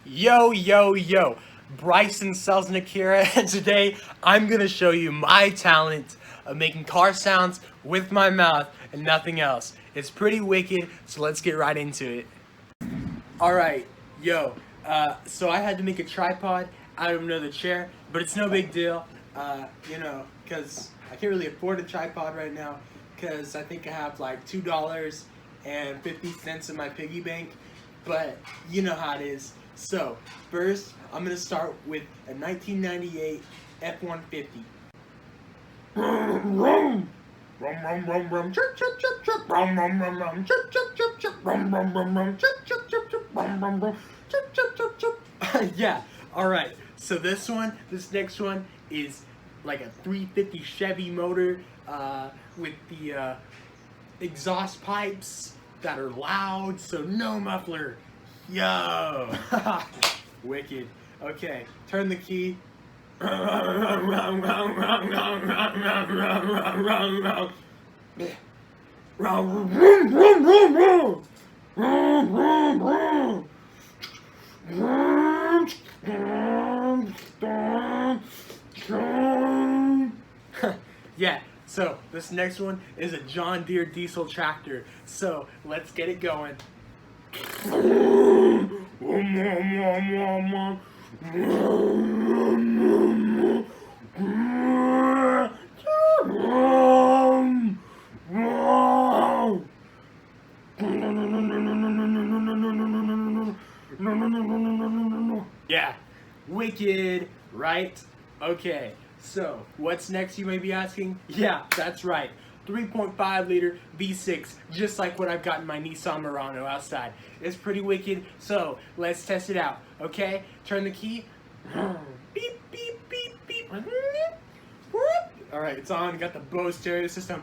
Yo, yo, yo, Bryson Selznik here, and today I'm going to show you my talent of making car sounds with my mouth and nothing else. It's pretty wicked, so let's get right into it. Alright, yo, so I had to make a tripod out of another chair, but it's no big deal, because I can't really afford a tripod right now, because I think I have like $2.50 in my piggy bank, but you know how it is. So, first, I'm going to start with a 1998 F-150. Yeah, alright. So this next one is like a 350 Chevy motor with the exhaust pipes that are loud, so no muffler. Yo! Wicked. Okay, turn the key. Yeah, so this next one is a John Deere diesel tractor. So let's get it going. Yeah, wicked, right? Okay, so what's next, you may be asking? Yeah, that's right. 3.5 liter V6, just like what I've got in my Nissan Murano outside. It's pretty wicked, so let's test it out, okay? Turn the key. Beep, beep, beep, beep. Alright, it's on. Got the Bose stereo system.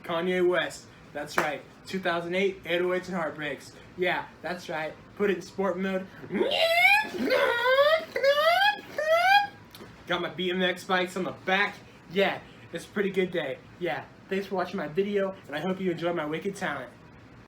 Kanye West. That's right. 2008, 808s and Heartbreaks. Yeah, that's right. Put it in sport mode. Got my BMX bikes on the back. Yeah, it's a pretty good day. Yeah, thanks for watching my video, and I hope you enjoy my wicked talent.